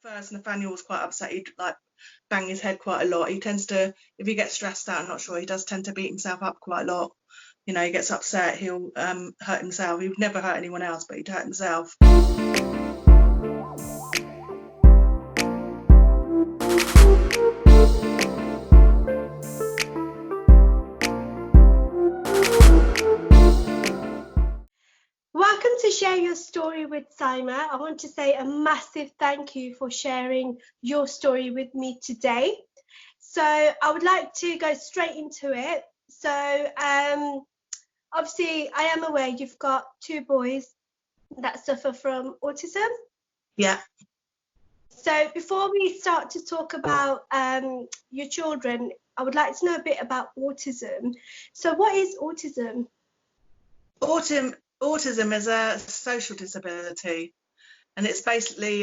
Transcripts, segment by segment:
first Nathaniel was quite upset. He'd like bang his head quite a lot. He tends to, if he gets stressed out, I'm not sure, he does tend to beat himself up quite a lot. You know, he gets upset, he'll hurt himself. He would never hurt anyone else, but he'd hurt himself. Welcome to Share Your Story with Syma. I want to say a massive thank you for sharing your story with me today. So I would like to go straight into it. So obviously I am aware you've got 2 boys that suffer from autism. Yeah. So before we start to talk about your children, I would like to know a bit about autism. So what is autism? Autism is a social disability, and it's basically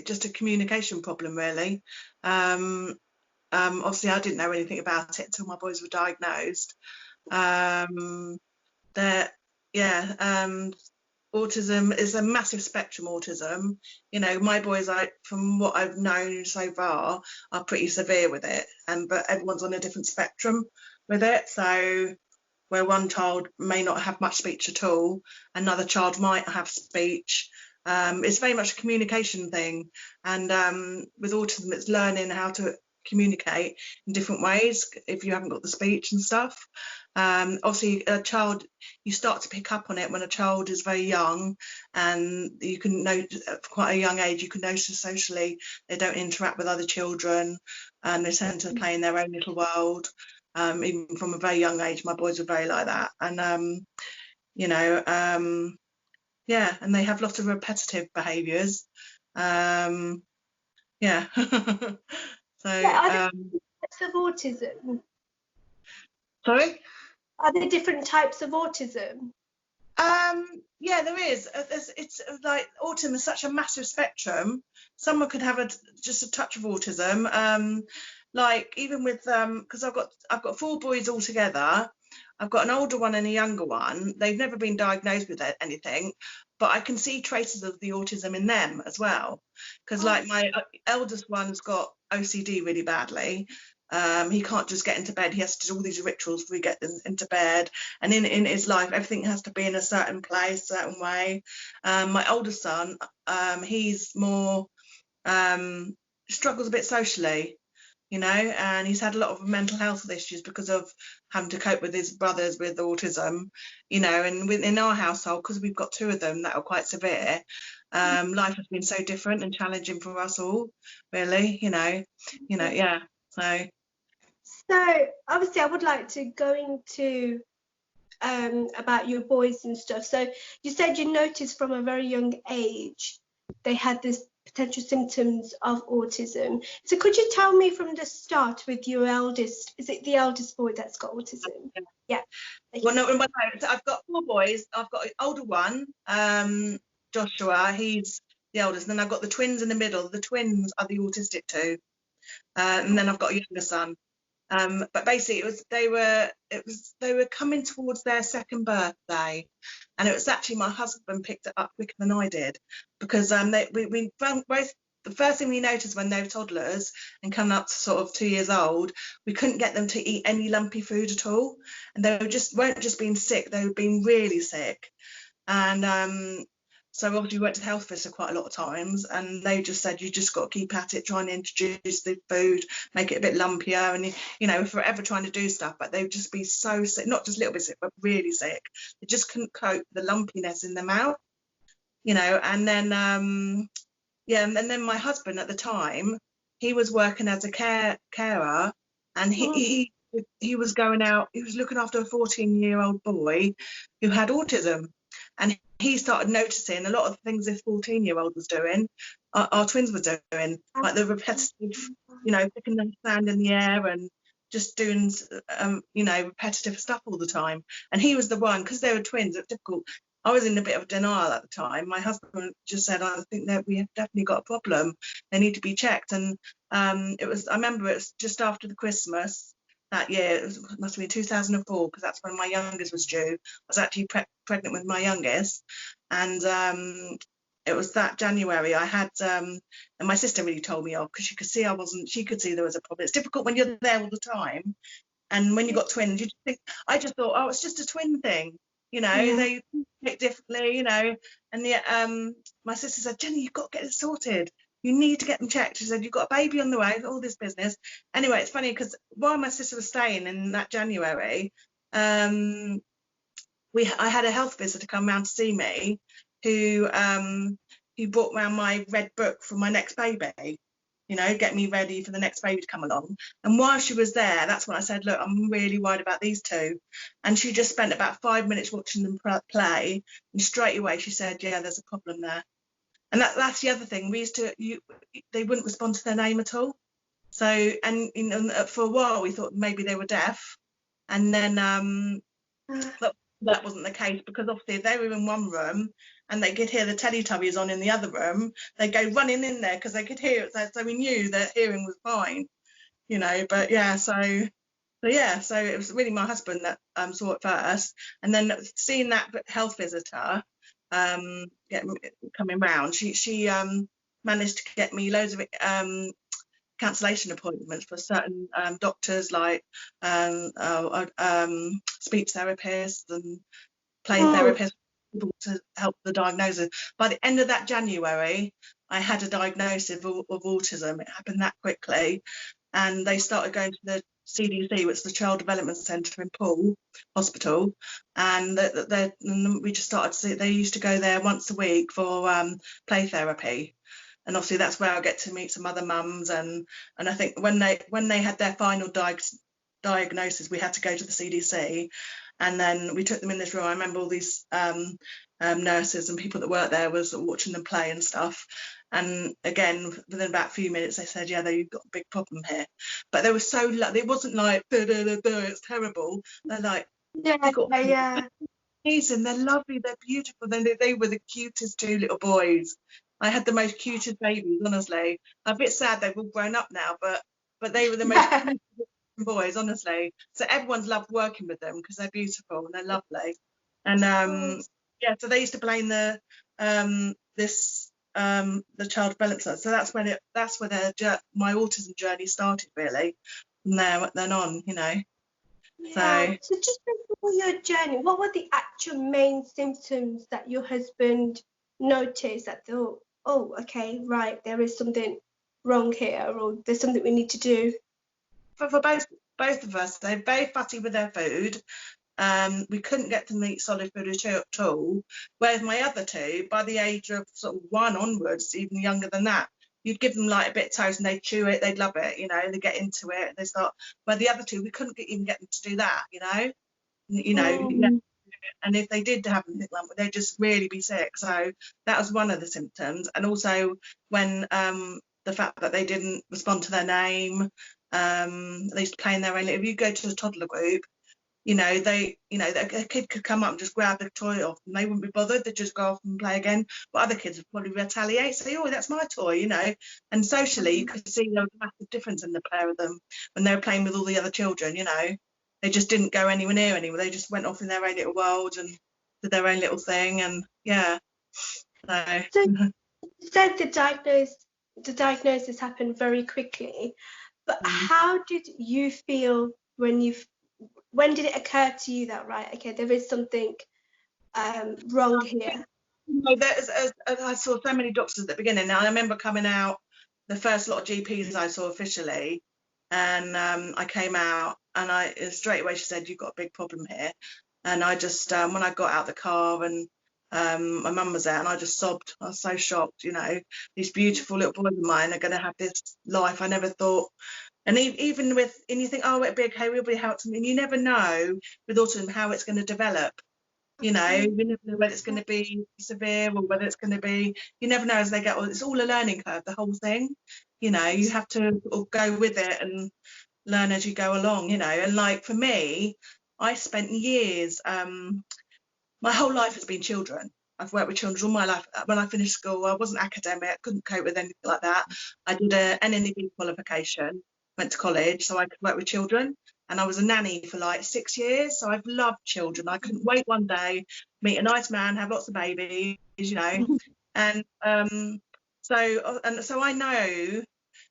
just a communication problem, really. Obviously, I didn't know anything about it until my boys were diagnosed. Autism is a massive spectrum. Autism, you know, my boys, from what I've known so far, are pretty severe with it, but everyone's on a different spectrum with it. So where one child may not have much speech at all, another child might have speech. It's very much a communication thing, and with autism it's learning how to communicate in different ways if you haven't got the speech and stuff. Obviously a child, you start to pick up on it when a child is very young, and you can notice at quite a young age, you can notice socially they don't interact with other children, and they tend to play in their own little world. Even from a very young age, my boys were very like that, and you know, yeah, and they have lots of repetitive behaviours. So Are there types of autism? Sorry? Are there different types of autism? Yeah, there is. It's like autism is such a massive spectrum. Someone could have just a touch of autism. Like even with because I've got 4 boys all together. I've got an older one and a younger one. They've never been diagnosed with anything, but I can see traces of the autism in them as well. Because like my eldest one's got OCD really badly. He can't just get into bed. He has to do all these rituals before he gets into bed. And in his life, everything has to be in a certain place, certain way. My older son, he's more struggles a bit socially, you know, and he's had a lot of mental health issues because of having to cope with his brothers with autism, you know. And in our household, because we've got 2 of them that are quite severe, life has been so different and challenging for us all, really, you know, yeah. So obviously I would like to go into about your boys and stuff. So you said you noticed from a very young age they had this potential symptoms of autism. So could you tell me from the start with your eldest, is it the eldest boy that's got autism? Yeah. Well, no, so I've got 4 boys. I've got an older one, Joshua, he's the eldest, and then I've got the twins in the middle. The twins are the autistic 2, and then I've got a younger son. But basically they were coming towards their 2nd birthday, and it was actually my husband picked it up quicker than I did, because we found both. The first thing we noticed when they were toddlers and coming up to sort of 2 years old, we couldn't get them to eat any lumpy food at all, and they weren't just being sick, they were being really sick. And so obviously we went to the health visitor quite a lot of times, and they just said you just got to keep at it, trying to introduce the food, make it a bit lumpier, and you know, forever trying to do stuff, but they'd just be so sick, not just a little bit sick, but really sick. They just couldn't cope with the lumpiness in their mouth, you know. And then and then my husband at the time, he was working as a carer, and he was going out, he was looking after a 14-year-old boy who had autism, and he started noticing a lot of the things this 14-year-old was doing, our twins were doing, like the repetitive, you know, picking the sand in the air and just doing, you know, repetitive stuff all the time. And he was the one, because they were twins, it was difficult. I was in a bit of denial at the time. My husband just said, I think that we have definitely got a problem. They need to be checked. And I remember it was just after the Christmas that year. It must have been 2004, because that's when my youngest was due. I was actually pregnant with my youngest, and it was that January I had, and my sister really told me off because she could see there was a problem. It's difficult when you're there all the time, and when you got twins, you just think, I just thought, oh, it's just a twin thing, they look differently, and yet my sister said, Jenny, you've got to get it sorted. You need to get them checked. She said, you've got a baby on the way, all this business. Anyway, it's funny because while my sister was staying in that January, I had a health visitor come round to see me who brought round my red book for my next baby, get me ready for the next baby to come along. And while she was there, that's when I said, look, I'm really worried about these two. And she just spent about 5 minutes watching them play. And straight away she said, yeah, there's a problem there. And that's the other thing. They wouldn't respond to their name at all. So, and for a while we thought maybe they were deaf. And then that wasn't the case, because obviously if they were in one room and they could hear the Teletubbies on in the other room, they'd go running in there because they could hear it. So we knew that hearing was fine, but so it was really my husband that saw it first. And then seeing that health visitor coming round, she managed to get me loads of cancellation appointments for certain doctors, like speech therapists and play therapists, to help the diagnosis. By the end of that January, I had a diagnosis of autism. It happened that quickly, and they started going to the CDC, which is the Child Development Centre in Poole Hospital, and we just started to see they used to go there once a week for play therapy. And obviously that's where I get to meet some other mums, and I think when they had their final diagnosis, we had to go to the CDC, and then we took them in this room. I remember all these nurses and people that worked there was watching them play and stuff. And again, within about a few minutes, they said, yeah, you've got a big problem here. But they were so it wasn't like it's terrible. They're like, amazing, they're lovely, they're beautiful. They were the cutest two little boys. I had the most cutest babies, honestly. I'm a bit sad they've all grown up now, but they were the most cutest boys, honestly. So everyone's loved working with them because they're beautiful and they're lovely. And so they used to play in the child development center. So that's where my autism journey started, really. From there then on, Yeah. So just before your journey, what were the actual main symptoms that your husband noticed that thought, oh, okay, right, there is something wrong here, or there's something we need to do? For both of us, they're very fussy with their food. We couldn't get them to eat solid food at all. Whereas my other two, by the age of sort of 1 onwards, even younger than that, you'd give them like a bit of toast and they'd chew it, they'd love it, they get into it, and they start. Where the other two, we couldn't even get them to do that, And if they did have anything like that, they'd just really be sick. So that was one of the symptoms. And also when the fact that they didn't respond to their name, they used to play in their own. If you go to a toddler group, a kid could come up and just grab the toy off and they wouldn't be bothered. They'd just go off and play again. But other kids would probably retaliate, say, oh, that's my toy, And socially, you could see there was a massive difference in the pair of them when they were playing with all the other children, They just didn't go anywhere near anyone. They just went off in their own little world and did their own little thing. And So you said the diagnosis happened very quickly, but how did you feel when did it occur to you that, right, okay, there is something wrong here? I saw so many doctors at the beginning. Now I remember coming out, the first lot of GPs I saw officially, and I came out, and straight away she said, you've got a big problem here. And I just when I got out the car and my mum was there, and I just sobbed. I was so shocked, these beautiful little boys of mine are going to have this life. I never thought. And even and you think, oh, it'll be okay, we'll be helped. And you never know with autism how it's going to develop. You never know whether it's going to be severe or whether it's going to be. You never know as they get on. It's all a learning curve, the whole thing. You have to sort of go with it and learn as you go along. And like for me, I spent years. My whole life has been children. I've worked with children all my life. When I finished school, I wasn't academic. I couldn't cope with anything like that. I did an NNEB qualification. Went to college so I could work with children, and I was a nanny for like 6 years, so I've loved children. I couldn't wait one day, meet a nice man, have lots of babies, And so I know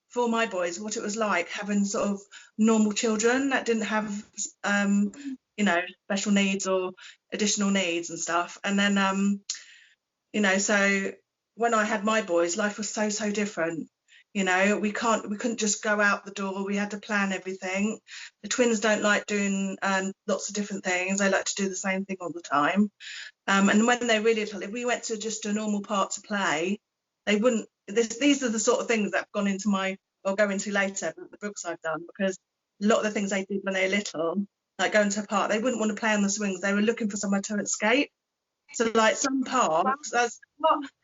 for my boys what it was like having sort of normal children that didn't have special needs or additional needs and stuff. And then so when I had my boys, life was so different. We couldn't just go out the door. We had to plan everything. The twins don't like doing lots of different things. They like to do the same thing all the time. And when they're really little, if we went to just a normal part to play, they wouldn't. These are the sort of things that have gone into or go into later, the books I've done, because a lot of the things they did when they were little, like going to a park, they wouldn't want to play on the swings. They were looking for somewhere to escape. So like some parks,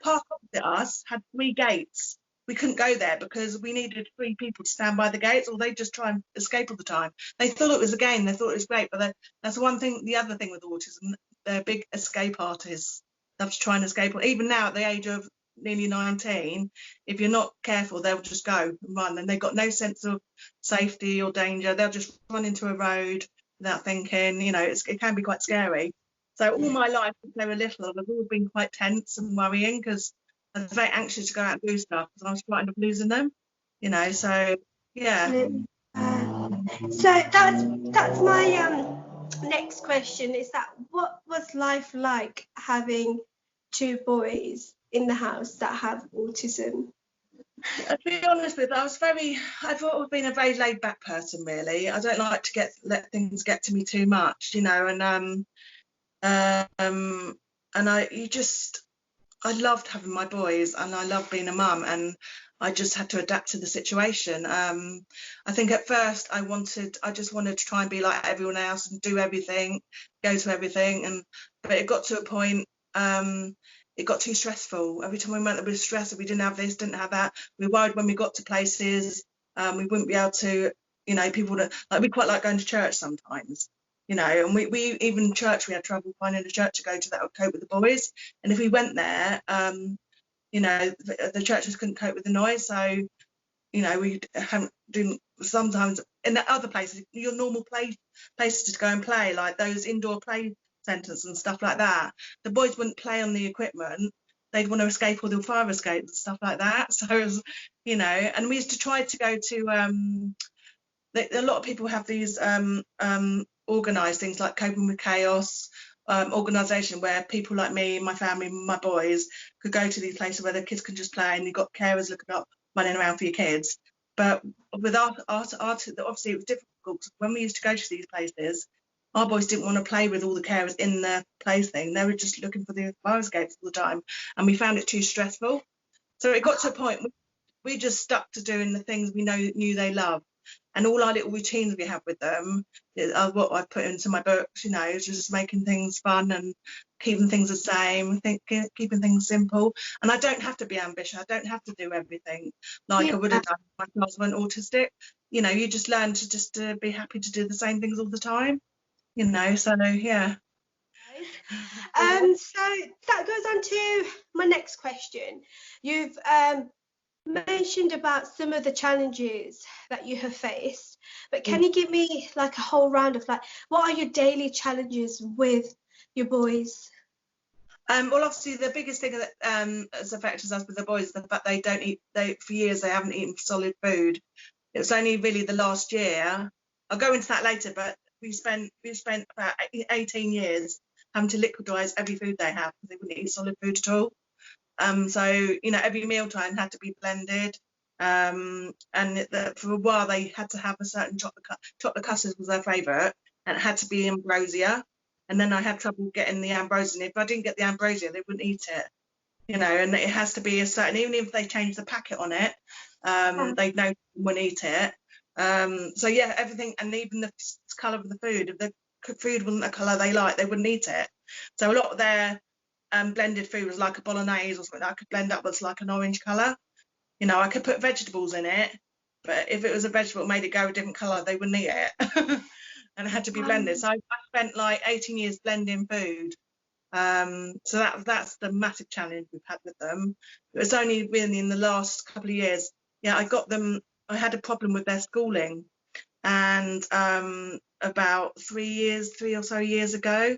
park opposite us had 3 gates. We couldn't go there because we needed 3 people to stand by the gates, or they'd just try and escape all the time. They thought it was a game, they thought it was great, but that's one thing. The other thing with autism, they're big escape artists. They have to try and escape. Even now, at the age of nearly 19, if you're not careful, they'll just go and run, and they've got no sense of safety or danger. They'll just run into a road without thinking. It can be quite scary. So all my life, when they were little, I've always been quite tense and worrying because I was very anxious to go out and do stuff because I was frightened of losing them. So yeah. So that's my next question, is that what was life like having 2 boys in the house that have autism? To be honest with you, I've always been a very laid back person, really. I don't like to let things get to me too much, I loved having my boys, and I loved being a mum, and I just had to adapt to the situation. I think at first I just wanted to try and be like everyone else and do everything, go to everything, but it got to a point, it got too stressful. Every time we went, there was stress. If we didn't have this, didn't have that. We were worried when we got to places, we wouldn't be able to, people that we quite like going to church sometimes. And we even church, we had trouble finding a church to go to that would cope with the boys. And if we went there, the churches couldn't cope with the noise. So, we didn't, sometimes in the other places, your normal places to go and play, like those indoor play centres and stuff like that, the boys wouldn't play on the equipment. They'd want to escape all the fire escapes and stuff like that. So, it was, and we used to try to go to, a lot of people have these organised things like Coping with Chaos organisation, where people like me, my family, my boys could go to these places where the kids can just play, and you've got carers looking up, running around for your kids. But with art, obviously it was difficult. When we used to go to these places, our boys didn't want to play with all the carers in the place thing. They were just looking for the fire escapes all the time, and we found it too stressful. So it got to a point we just stuck to doing the things we knew they loved. And all our little routines we have with them are what I put into my books, just making things fun and keeping things the same, keeping things simple. And I don't have to be ambitious. I don't have to do everything like I would have done if my class weren't autistic. You just learn to just be happy to do the same things all the time, so yeah. So that goes on to my next question. You've mentioned about some of the challenges that you have faced, but can you give me like a whole round of what are your daily challenges with your boys? Well, obviously the biggest thing that has affected us with the boys is the fact they don't eat. For years they haven't eaten solid food. It was only really the last year. I'll go into that later, but we spent about 18 years having to liquidize every food they have because they wouldn't eat solid food at all. So every mealtime had to be blended, and for a while they had to have a certain chocolate custard was their favourite, and it had to be ambrosia. And then I had trouble getting the ambrosia. If I didn't get the ambrosia, they wouldn't eat it. And it has to be a certain. Even if they changed the packet on it, they'd know they wouldn't eat it. So yeah, everything, and even the colour of the food. If the food wasn't the colour they liked, they wouldn't eat it. So a lot of their blended food was like a bolognese or something that I could blend up was like an orange colour. I could put vegetables in it, but if it was a vegetable that made it go a different colour, they wouldn't eat it. And it had to be blended. So I spent like 18 years blending food. So that's the massive challenge we've had with them. It was only really in the last couple of years. Yeah, I had a problem with their schooling. And about 3 or so years ago,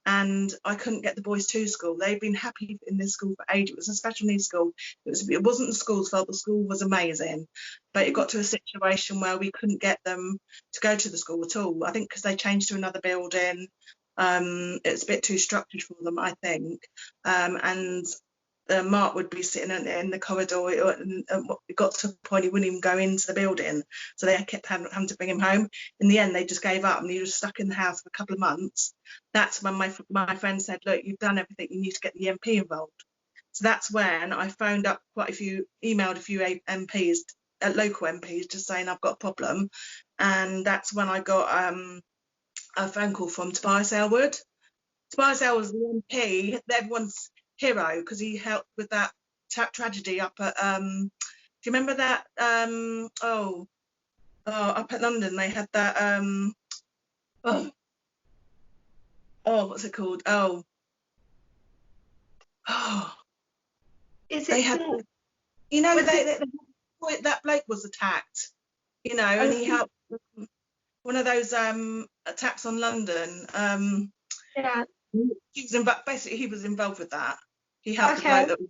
and I couldn't get the boys to school. They'd been happy in this school for ages. It was a special needs school. It wasn't the school's fault. The school was amazing, but it got to a situation where we couldn't get them to go to the school at all. I think because they changed to another building. It's a bit too structured for them, I think. And Mark would be sitting in the corridor, and it got to a point he wouldn't even go into the building, so they kept having to bring him home. In the end, they just gave up, and he was stuck in the house for a couple of months. That's when my friend said, look, you've done everything, you need to get the MP involved. So that's when I phoned up emailed a few MPs, local MPs, just saying I've got a problem. And that's when I got a phone call from Tobias Elwood. Tobias Elwood was the MP, everyone's hero, because he helped with that tragedy up at do you remember that up at London they had that what's it called Is they it had some, you know was that bloke was attacked, you know, and he helped one of those attacks on London. yeah. He was basically he was involved with that. He helped Okay. the bloke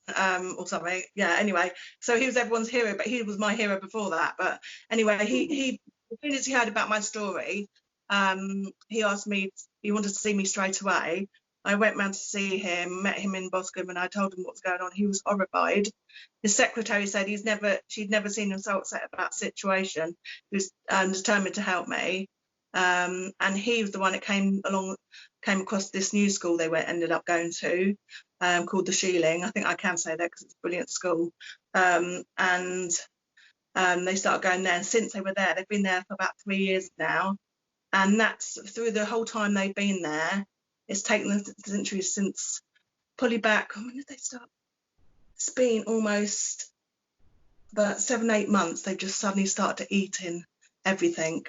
that or something. Yeah, anyway, so he was everyone's hero, but he was my hero before that. But anyway, he as soon as he heard about my story, he asked me, he wanted to see me straight away. I went round to see him, met him in Boscombe, and I told him what was going on. He was horrified. His secretary said she'd never seen him so upset about the situation. He was determined to help me. And he was the one that came across this new school they ended up going to, called the Sheeling. I think I can say that because it's a brilliant school. And they started going there. And since they were there, they've been there for about 3 years now. And that's through the whole time they've been there. It's taken them centuries since probably back, when did they start? It's been almost about 7-8 months. They've just suddenly started eating everything.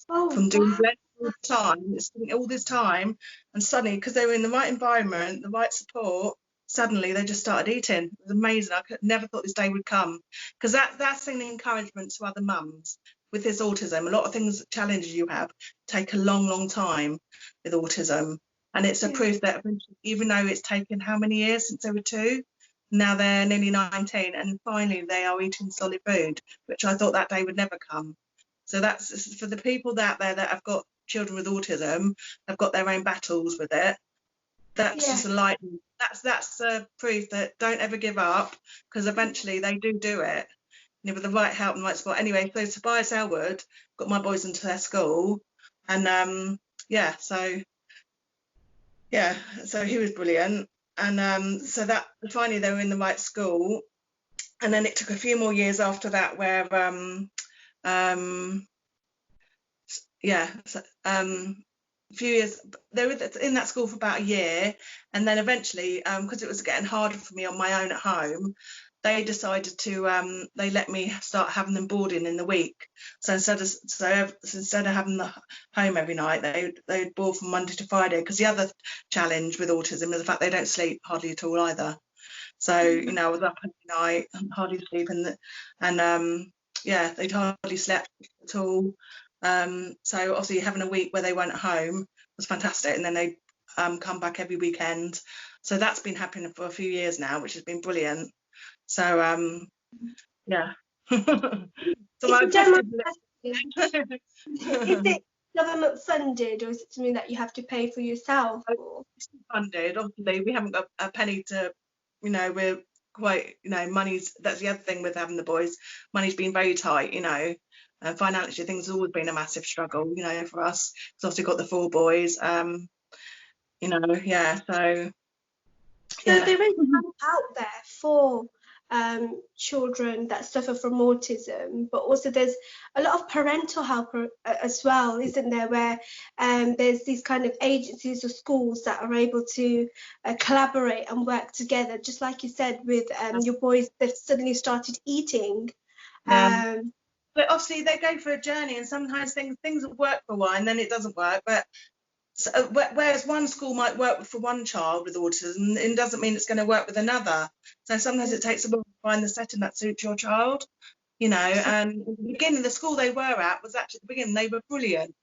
From doing blend all the time, it's been all this time, and suddenly, because they were in the right environment, the right support, suddenly they just started eating. It was amazing. I never thought this day would come, because that's an encouragement to other mums with this autism. A lot of things, challenges you have, take a long time with autism, and it's a proof that even though it's taken how many years since they were 2, now they're nearly 19, and finally they are eating solid food, which I thought that day would never come. So that's for the people out there that have got children with autism, have got their own battles with it. That's just a light. That's a proof that don't ever give up, because eventually they do it. With the right help and right support. Anyway, so Tobias Elwood got my boys into their school, and so he was brilliant. And so that finally they were in the right school, and then it took a few more years after that where a few years they were in that school for about a year, and then eventually because it was getting harder for me on my own at home, they decided to they let me start having them boarding in the week. So instead of having the home every night, they'd board from Monday to Friday, because the other challenge with autism is the fact they don't sleep hardly at all either. So I was up every night and hardly sleep, and they'd hardly slept at all. So obviously having a week where they weren't at home was fantastic, and then they'd come back every weekend. So that's been happening for a few years now, which has been brilliant. So so Is it government funded, or is it something that you have to pay for yourself? It's funded, obviously. We haven't got a penny to, we're quite, money's, that's the other thing with having the boys. Money's been very tight, and financially things have always been a massive struggle, for us. Because obviously got the 4 boys, so there is help out there for children that suffer from autism, but also there's a lot of parental help as well, isn't there, where there's these kind of agencies or schools that are able to collaborate and work together, just like you said with your boys that suddenly started eating. But obviously they go for a journey, and sometimes things will work for a while and then it doesn't work. But whereas one school might work for one child with autism, it doesn't mean it's going to work with another. So sometimes it takes a while to find the setting that suits your child, And at the beginning, the school they were at was actually, at the beginning, they were brilliant.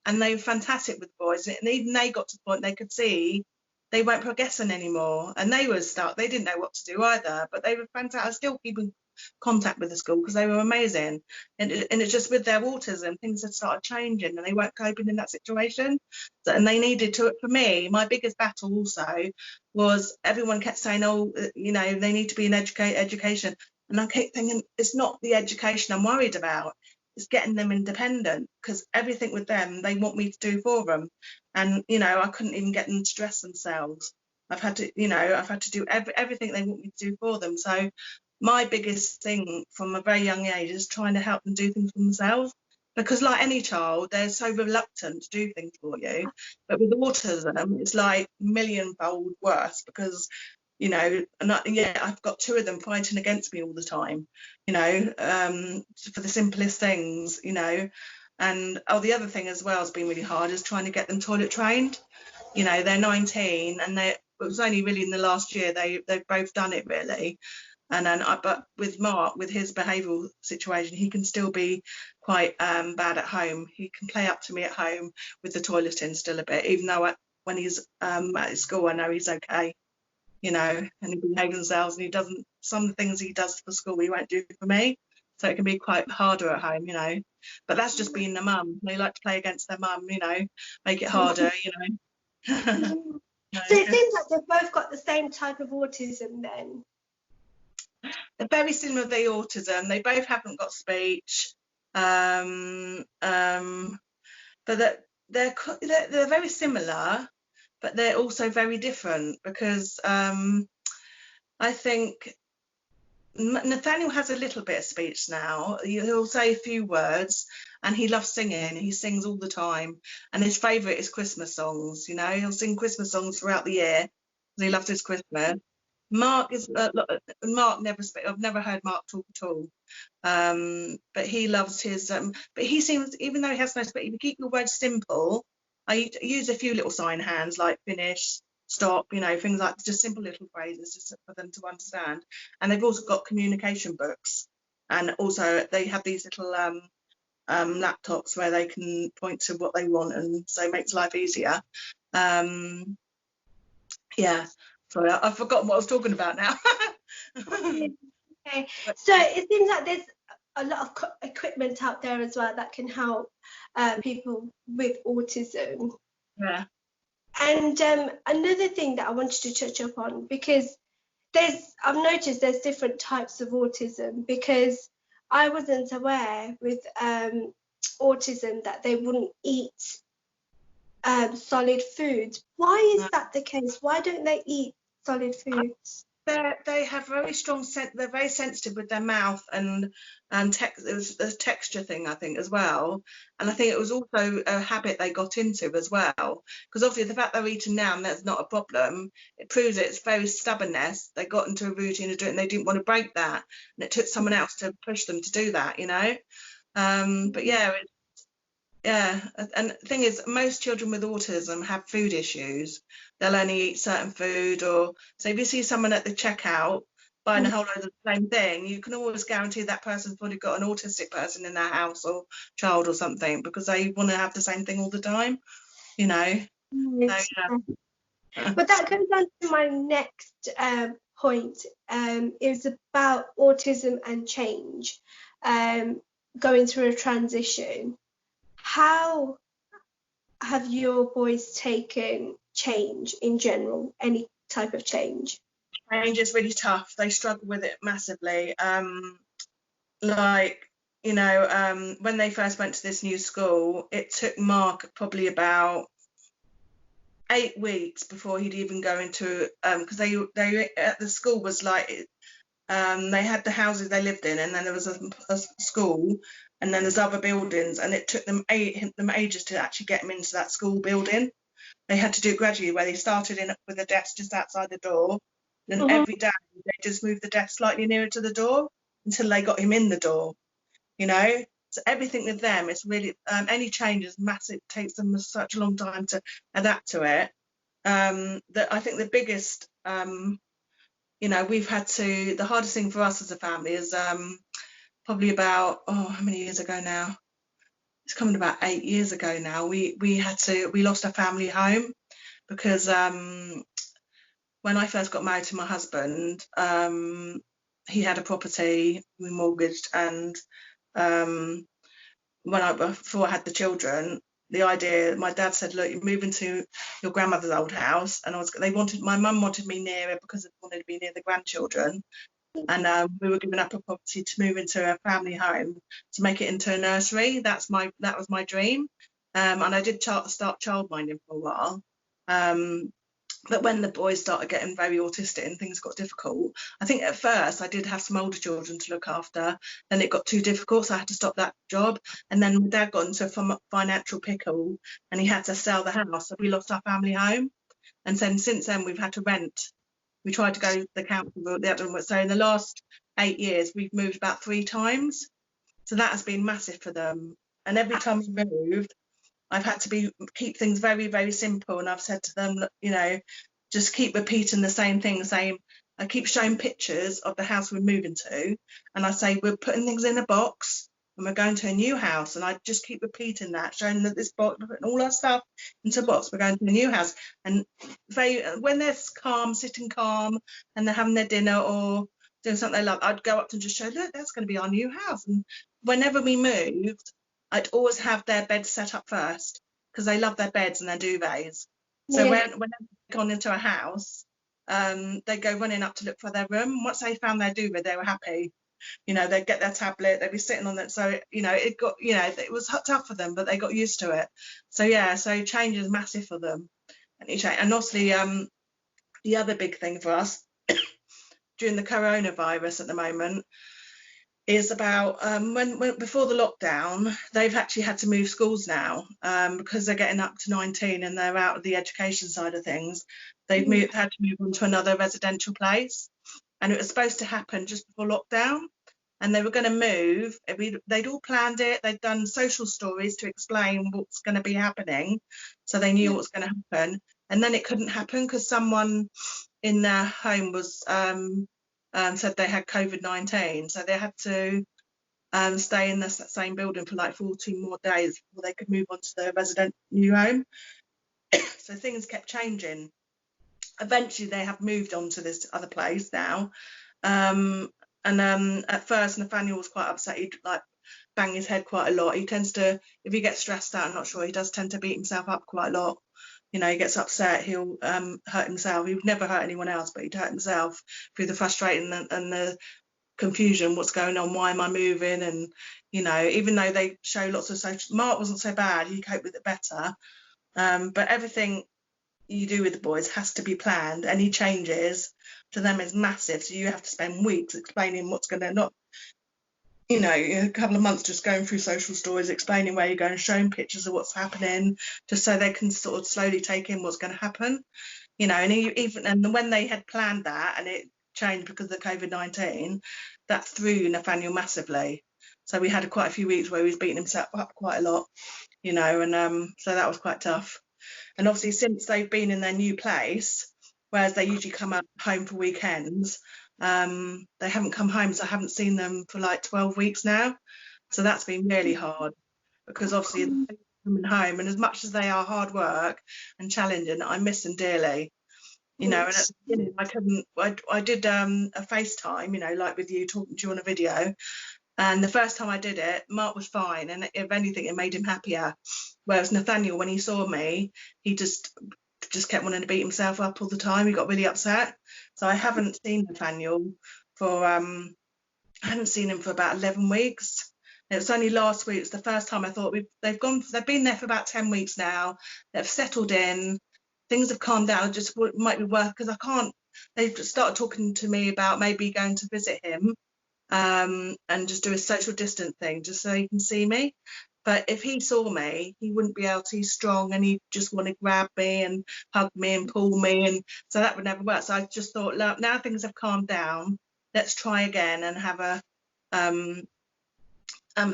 and they were fantastic with the boys, and even they got to the point they could see they weren't progressing anymore, and they were stuck. They didn't know what to do either, but they were fantastic. I still keep in contact with the school because they were amazing, and it's just with their autism, things had started changing, and they weren't coping in that situation, and they needed to. For me, my biggest battle also was everyone kept saying, oh, you know, they need to be in education, and I kept thinking it's not the education I'm worried about. It's getting them independent, because everything with them they want me to do for them, and you know I couldn't even get them to dress themselves. I've had to, you know, I've had to do everything they want me to do for them. So my biggest thing from a very young age is trying to help them do things for themselves, because like any child, they're so reluctant to do things for you. But with autism, it's like millionfold worse, because you know, and I've got two of them fighting against me all the time, you know, for the simplest things, you know. And the other thing as well has been really hard is trying to get them toilet trained. You know, they're 19, and it was only really in the last year they've both done it really. And then, but with Mark, with his behavioural situation, he can still be quite bad at home. He can play up to me at home with the toileting still a bit, even though when he's at his school, I know he's okay. You know, and he behaves himself, and he doesn't, some of the things he does for school he won't do for me, so it can be quite harder at home, you know. But that's just being the mum. They like to play against their mum, you know, make it harder, you know. So it seems like they've both got the same type of autism then. They're very similar with the autism. They both haven't got speech, but they're very similar, but they're also very different, because I think Nathaniel has a little bit of speech now. He'll say a few words, and he loves singing. He sings all the time, and his favourite is Christmas songs. You know, he'll sing Christmas songs throughout the year because he loves his Christmas. Mark is Mark never I've never heard Mark talk at all, but he loves his. But he seems, even though he has no speech, if you keep your words simple, I use a few little sign hands like finish, stop, you know, things like just simple little phrases just for them to understand. And they've also got communication books, and also they have these little laptops where they can point to what they want, and so it makes life easier. Yeah, sorry, I've forgotten what I was talking about now. Okay, so it seems like there's a lot of equipment out there as well that can help people with autism. Yeah. And another thing that I wanted to touch up on, because I've noticed there's different types of autism, because I wasn't aware with autism that they wouldn't eat solid foods. Why is that the case? Why don't they eat solid foods? They have very strong they're very sensitive with their mouth, and there's a texture thing, I think, as well. And I think it was also a habit they got into as well, because obviously the fact they're eating now and that's not a problem, it proves it's very stubbornness. They got into a routine of doing it, and they didn't want to break that, and it took someone else to push them to do that, you know. But yeah, and the thing is, most children with autism have food issues. They'll only eat certain food, or so if you see someone at the checkout buying a whole load of the same thing, you can always guarantee that person's probably got an autistic person in their house or child or something, because they want to have the same thing all the time, you know. Yes. So, yeah. But that goes on to my next point. Is about autism and change, going through a transition. How have your boys taken change in general? Any type of change? Change is really tough. They struggle with it massively. Like, you know, when they first went to this new school, it took Mark probably about 8 weeks before he'd even go into, because they at the school was like, they had the houses they lived in, and then there was a school, and then there's other buildings, and it took them ages to actually get them into that school building. They had to do it gradually, where they started in with a desk just outside the door, and every day they just moved the desk slightly nearer to the door until they got him in the door, you know. So everything with them is really, any change is massive. It takes them such a long time to adapt to it. That I think the biggest, you know, the hardest thing for us as a family is probably about, how many years ago now? it's coming about 8 years ago now, we lost our family home because when I first got married to my husband, he had a property we mortgaged, and before I had the children, the idea, my dad said, look, you're moving to your grandmother's old house, and my mum wanted me near it because they wanted to be near the grandchildren, and we were giving up a property to move into a family home to make it into a nursery. That was my dream, and I did start childminding for a while. But when the boys started getting very autistic and things got difficult, I think at first I did have some older children to look after. Then it got too difficult, so I had to stop that job. And then my dad got into a financial pickle and he had to sell the house. So we lost our family home. And then since then, we've had to rent. We tried to go to the council, but so in the last 8 years, we've moved about 3 times. So that has been massive for them. And every time we moved, I've had to keep things very, very simple. And I've said to them, you know, just keep repeating the same thing, I keep showing pictures of the house we're moving to. And I say, we're putting things in a box and we're going to a new house. And I just keep repeating that, showing that this box, we're putting all our stuff into a box, we're going to a new house. And when they're calm, sitting calm, and they're having their dinner or doing something they love, I'd go up and just show, look, that's going to be our new house. And whenever we moved, I'd always have their beds set up first because they love their beds and their duvets. So when they've gone into a house, they go running up to look for their room. Once they found their duvet, they were happy. You know, they'd get their tablet, they'd be sitting on it. So, you know, it was tough for them, but they got used to it. So, yeah, so change is massive for them. And obviously, the other big thing for us during the coronavirus at the moment is about when before the lockdown, they've actually had to move schools now because they're getting up to 19 and they're out of the education side of things. They've had to move on to another residential place, and it was supposed to happen just before lockdown. And they were going to move. They'd all planned it. They'd done social stories to explain what's going to be happening, so they knew what was going to happen. And then it couldn't happen because someone in their home was said they had COVID-19, so they had to stay in the same building for like 14 more days before they could move on to their resident new home. So things kept changing. Eventually, they have moved on to this other place now. At first, Nathaniel was quite upset. He'd like bang his head quite a lot. He tends to, if he gets stressed out, I'm not sure, he does tend to beat himself up quite a lot. You know, he gets upset, he'll hurt himself. He would never hurt anyone else, but he'd hurt himself through the frustration and the confusion. What's going on? Why am I moving? And, you know, even though they show lots of social, Mark wasn't so bad. He coped with it better. But everything you do with the boys has to be planned. Any changes to them is massive. So you have to spend weeks explaining what's going to not, you know, a couple of months just going through social stories, explaining where you're going, showing pictures of what's happening, just so they can sort of slowly take in what's going to happen, you know. And when they had planned that and it changed because of the COVID-19, that threw Nathaniel massively. So we had quite a few weeks where he was beating himself up quite a lot, you know, and so that was quite tough. And obviously since they've been in their new place, whereas they usually come home for weekends, they haven't come home, so I haven't seen them for like 12 weeks now. So that's been really hard because obviously they're coming home, and as much as they are hard work and challenging, I miss them dearly. You know, and at the beginning I did a FaceTime, you know, like with you, talking to you on a video. And the first time I did it, Mark was fine, and if anything, it made him happier. Whereas Nathaniel, when he saw me, he just kept wanting to beat himself up all the time. He got really upset. So I haven't seen Nathaniel for I hadn't seen him for about 11 weeks. It was only last week. It's the first time I thought they've been there for about 10 weeks now. They've settled in. Things have calmed down. Just might be worth, because they've started talking to me about maybe going to visit him and just do a social distance thing just so he can see me. But if he saw me, he wouldn't be able to. He's strong and he'd just want to grab me and hug me and pull me, and so that would never work. So I just thought, look, now things have calmed down, let's try again and have a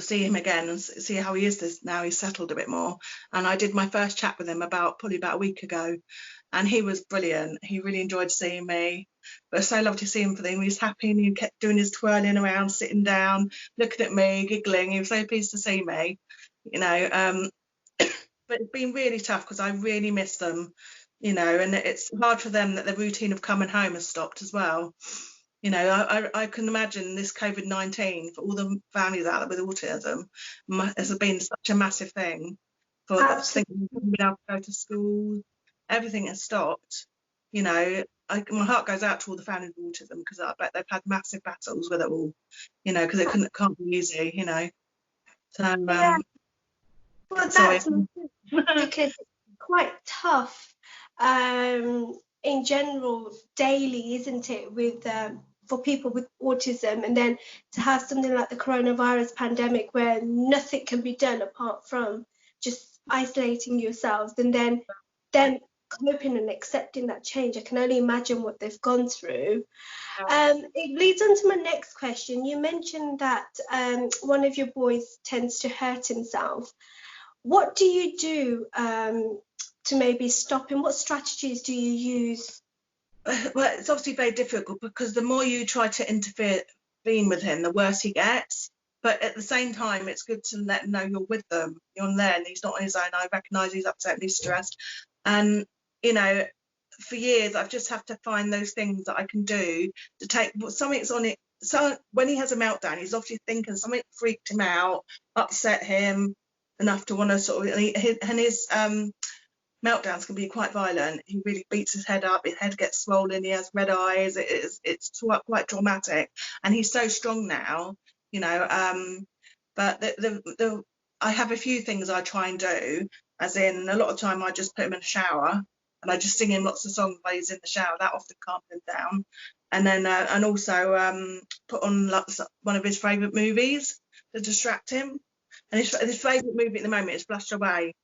see him again and see how he is now he's settled a bit more. And I did my first chat with him probably about a week ago, and he was brilliant. He really enjoyed seeing me. But it's so lovely to see him for them. He was happy and he kept doing his twirling around, sitting down, looking at me, giggling. He was so pleased to see me, you know. But it's been really tough because I really miss them, you know, and it's hard for them that the routine of coming home has stopped as well. You know, I can imagine this COVID-19 for all the families out there with autism has been such a massive thing for Absolutely. thinking being able to go to school. Everything has stopped. You know, my heart goes out to all the families with autism because I bet they've had massive battles with it all. You know, because can't be easy. You know, so Yeah. Well, sorry. that's because it's quite tough in general daily, isn't it, with for people with autism, and then to have something like the coronavirus pandemic where nothing can be done apart from just isolating yourselves, and then coping and accepting that change. I can only imagine what they've gone through. It leads on to my next question. You mentioned that one of your boys tends to hurt himself. What do you do to maybe stop him? What strategies do you use? Well, it's obviously very difficult because the more you try to intervene with him, the worse he gets. But at the same time, it's good to let him know you're with them. You're there, and he's not on his own. I recognise he's upset and he's stressed. And, you know, for years, I've just have to find those things that I can do to take something's on it. So when he has a meltdown, he's obviously thinking something freaked him out, upset him enough to want to sort of, and his meltdowns can be quite violent. He really beats his head up, his head gets swollen, he has red eyes. It's quite traumatic, and he's so strong now, you know. But I have a few things I try and do, as in a lot of time I just put him in a shower and I just sing him lots of songs while he's in the shower. That often calms him down. And then and also put on one of his favourite movies to distract him. And his favourite movie at the moment is Flushed Away.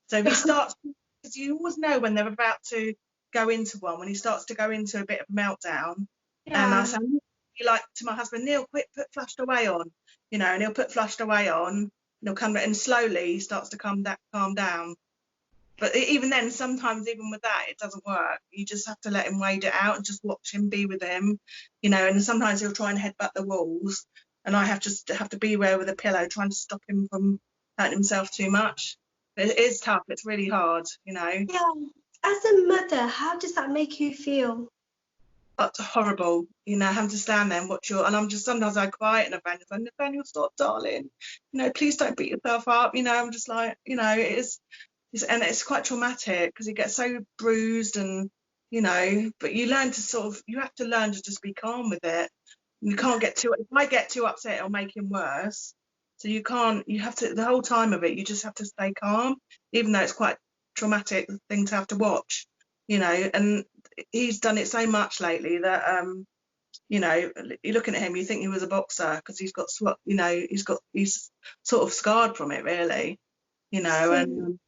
So if he starts, because you always know when they're about to go into one, when he starts to go into a bit of a meltdown. And I say, like to my husband, Neil, quick, put Flushed Away on, you know, and he'll put Flushed Away on, and he'll come, and slowly he starts to calm down. But even then, sometimes even with that, it doesn't work. You just have to let him wade it out and just watch him, be with him, you know. And sometimes he'll try and headbutt the walls, and I have to be there with a pillow, trying to stop him from hurting himself too much. It is tough. It's really hard, you know. Yeah. As a mother, how does that make you feel? That's horrible, you know, having to stand there and watch and I'm just, sometimes I cry at Nathaniel, stop, darling, you know, please don't beat yourself up, you know. I'm just like, you know, and it's quite traumatic because he gets so bruised, and, you know, but you have to learn to just be calm with it. You can't if I get too upset, it'll make him worse. So you have to, the whole time of it, you just have to stay calm, even though it's quite traumatic thing to have to watch, you know. And he's done it so much lately that, you know, you're looking at him, you think he was a boxer because he's got, you know, he's sort of scarred from it, really, you know. And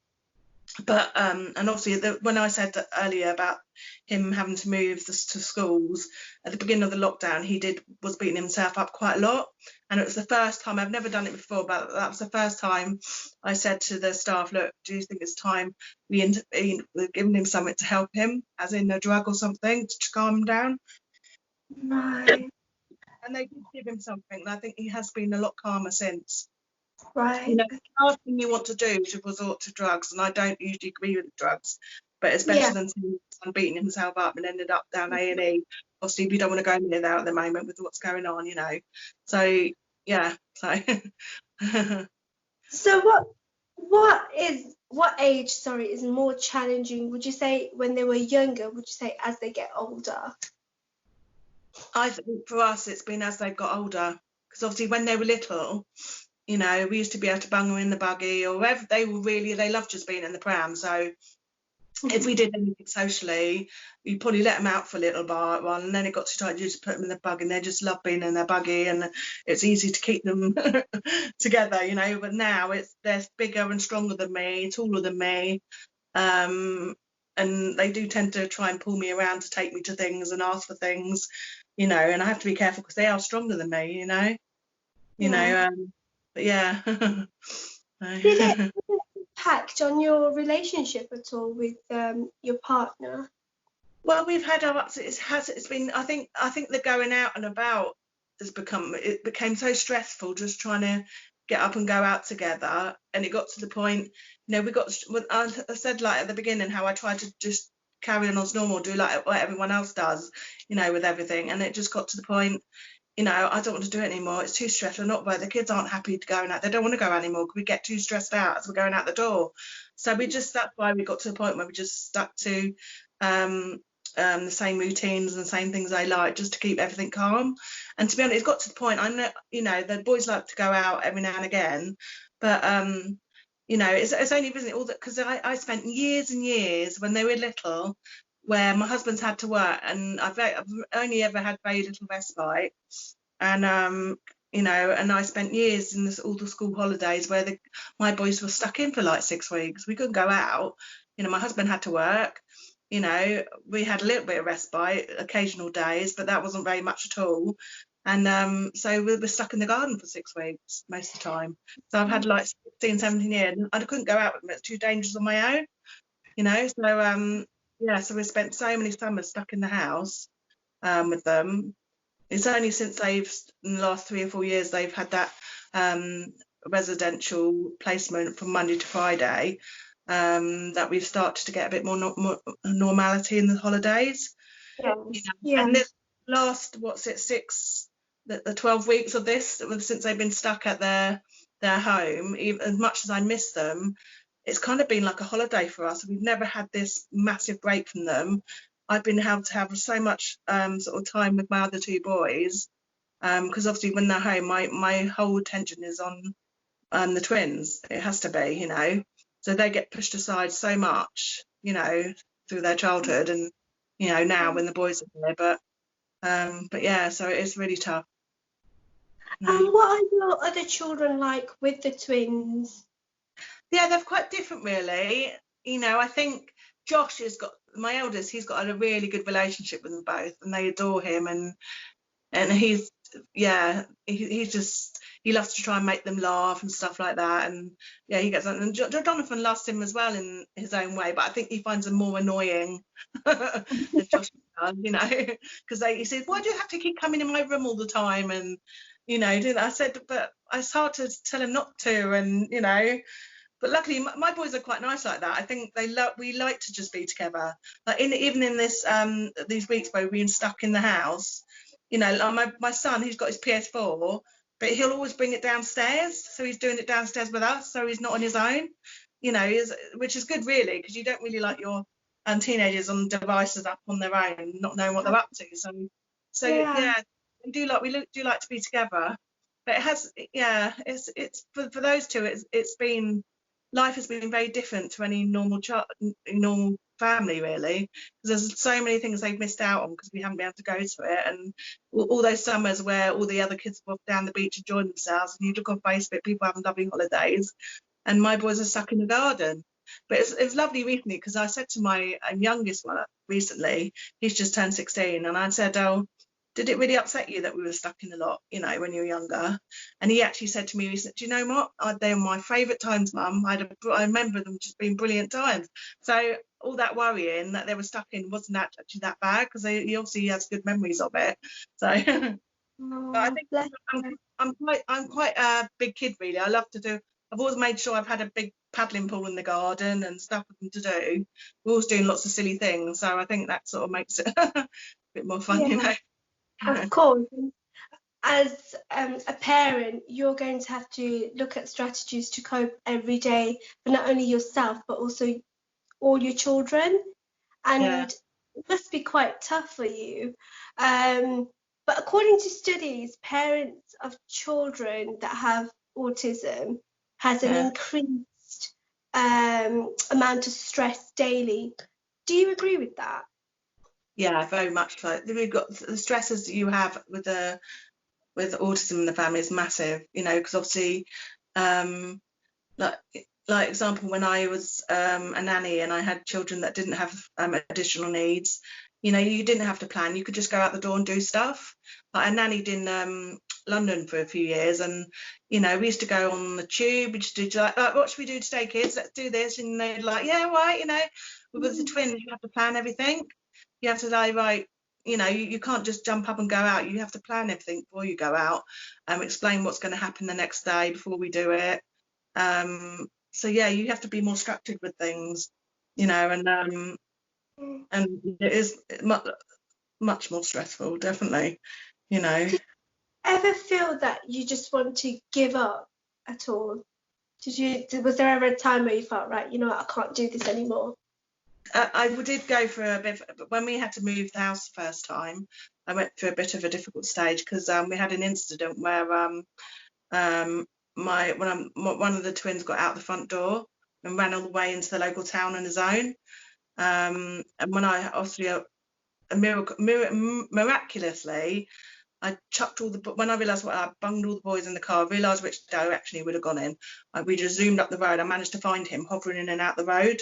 but and obviously when I said earlier about him having to move to schools at the beginning of the lockdown, he was beating himself up quite a lot, and it was the first time, I've never done it before, but that was the first time I said to the staff, look, do you think it's time we intervene with giving him something to help him, as in a drug or something to calm him down? Right. And they did give him something, and I think he has been a lot calmer since. Right. You know, the last thing you want to do is to resort to drugs, and I don't usually agree with the drugs, but it's better than beating himself up and ended up down A&E. Obviously, we don't want to go near there at the moment with what's going on, you know. So yeah, So what age, is more challenging? Would you say when they were younger? Would you say as they get older? I think for us it's been as they've got older, because obviously when they were little, you know, we used to be able to bung them in the buggy, or wherever they loved just being in the pram. So if we did anything socially, we probably let them out for a little while, and then it got to time you just put them in the buggy, and they just love being in their buggy, and it's easy to keep them together, you know. But now they're bigger and stronger than me, taller than me, and they do tend to try and pull me around to take me to things and ask for things, you know, and I have to be careful because they are stronger than me, you know. But yeah. Did it impact on your relationship at all with your partner? Well, we've had our ups. It's been. I think the going out and about became so stressful. Just trying to get up and go out together. And it got to the point, I said like at the beginning how I tried to just carry on as normal, do like what everyone else does, with everything. And it just got to the point, I don't want to do it anymore. It's too stressful. Not where the kids aren't happy to go out. They don't want to go anymore because we get too stressed out as we're going out the door. So that's why we got to the point where we just stuck to the same routines and the same things they like, just to keep everything calm. And to be honest, it got to the point, I'm not, the boys like to go out every now and again, but it's only visiting all that, because I spent years and years when they were little where my husband's had to work, and I've only ever had very little respite, and and I spent years in all the school holidays where my boys were stuck in for like 6 weeks. We couldn't go out. My husband had to work. We had a little bit of respite, occasional days, but that wasn't very much at all. And so we were stuck in the garden for 6 weeks most of the time. So I've had like 16, 17 years, and I couldn't go out with them. It's too dangerous on my own, So we spent so many summers stuck in the house with them. It's only since in the last 3 or 4 years, they've had that residential placement from Monday to Friday, that we've started to get a bit more normality in the holidays. Yeah. And this last, the 12 weeks of this, since they've been stuck at their home, even as much as I miss them, it's kind of been like a holiday for us. We've never had this massive break from them. I've been able to have so much sort of time with my other 2 boys, because obviously when they're home, my whole attention is on the twins. It has to be, so they get pushed aside so much, through their childhood, and now when the boys are there. But yeah, so it's really tough. And what are your other children like with the twins? Yeah, they're quite different, really. I think Josh has got, my eldest, he's got a really good relationship with them both, and they adore him, and he's just, he loves to try and make them laugh and stuff like that, and yeah, he gets on. And Jonathan loves him as well in his own way, but I think he finds them more annoying than Josh does, because he says, why do you have to keep coming in my room all the time, and do that? I said, but it's hard to tell him not to, and but luckily my boys are quite nice like that. I think we like to just be together, like even in this these weeks where we've been stuck in the house. Like my son, he's got his PS4, but he'll always bring it downstairs, so he's doing it downstairs with us, so he's not on his own, which is good, really, because you don't really like your teenagers on devices up on their own, not knowing what they're up to. So yeah, we do like to be together, but it's for those 2, it's been, life has been very different to any normal family, really, because there's so many things they've missed out on because we haven't been able to go to it, and all those summers where all the other kids were down the beach enjoying themselves, and you look on Facebook, people having lovely holidays, and my boys are stuck in the garden. But it was lovely recently, because I said to my youngest one recently, he's just turned 16, and I said, oh, did it really upset you that we were stuck in a lot, when you were younger? And he actually said to me, he said, do you know what? They were my favourite times, Mum. I remember them just being brilliant times. So all that worrying that they were stuck in wasn't actually that bad, because he obviously has good memories of it. So, but I think I'm quite a big kid, really. I love to do. I've always made sure I've had a big paddling pool in the garden and stuff for them to do. We're always doing lots of silly things, so I think that sort of makes it a bit more fun, Of course. As a parent, you're going to have to look at strategies to cope every day for not only yourself but also all your children, and it must be quite tough for you. But according to studies, parents of children that have autism has an increased amount of stress daily. Do you agree with that? Yeah, very much so. We've got the stresses that you have with autism in the family is massive, because obviously, like example, when I was a nanny and I had children that didn't have additional needs, you didn't have to plan. You could just go out the door and do stuff. Like I nannied in London for a few years, and we used to go on the tube. We just do like, what should we do today, kids? Let's do this, and they're like, yeah, right. With the twins, you have to plan everything. You have to like, right, you know, you can't just jump up and go out. You have to plan everything before you go out, explain what's going to happen the next day before we do it. So yeah, you have to be more structured with things, you know, and it is much more stressful, definitely, you know. Did you ever feel that you just want to give up at all? Was there ever a time where you felt, right, you know what, I can't do this anymore? I did go for a bit, but when we had to move the house the first time, I went through a bit of a difficult stage because we had an incident where one of the twins got out the front door and ran all the way into the local town on his own. And when I obviously miraculously, I chucked when I realised what I bunged all the boys in the car, realised which direction he would have gone in. We just zoomed up the road. I managed to find him hovering in and out the road.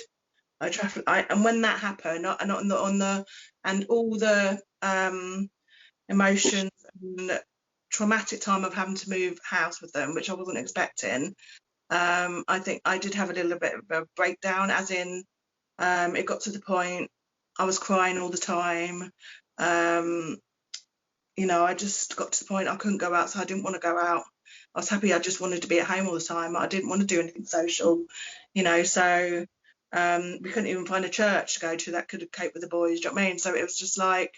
And when that happened, and all the emotions and traumatic time of having to move house with them, which I wasn't expecting, I think I did have a little bit of a breakdown, as in it got to the point I was crying all the time. You know, I just got to the point I couldn't go out, so I didn't want to go out. I was happy. I just wanted to be at home all the time. I didn't want to do anything social, you know, so we couldn't even find a church to go to that could cope with the boys. Do you know what I mean? So it was just like,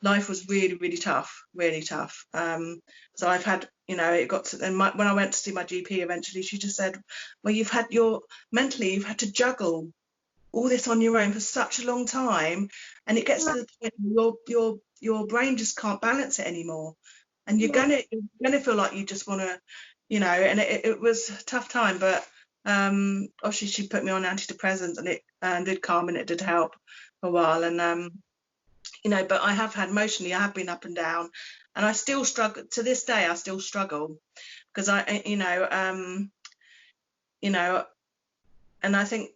life was really, really tough, really tough. So I've had, you know, it got to, and when I went to see my GP eventually, she just said, well, you've had to juggle all this on your own for such a long time, and it gets to the point your brain just can't balance it anymore, and you're gonna feel like you just want to, you know. And it was a tough time, but obviously she put me on antidepressants, and it did calm, and it did help for a while. And you know, but I have had emotionally, I have been up and down, and I still struggle to this day. I still struggle because you know, and I think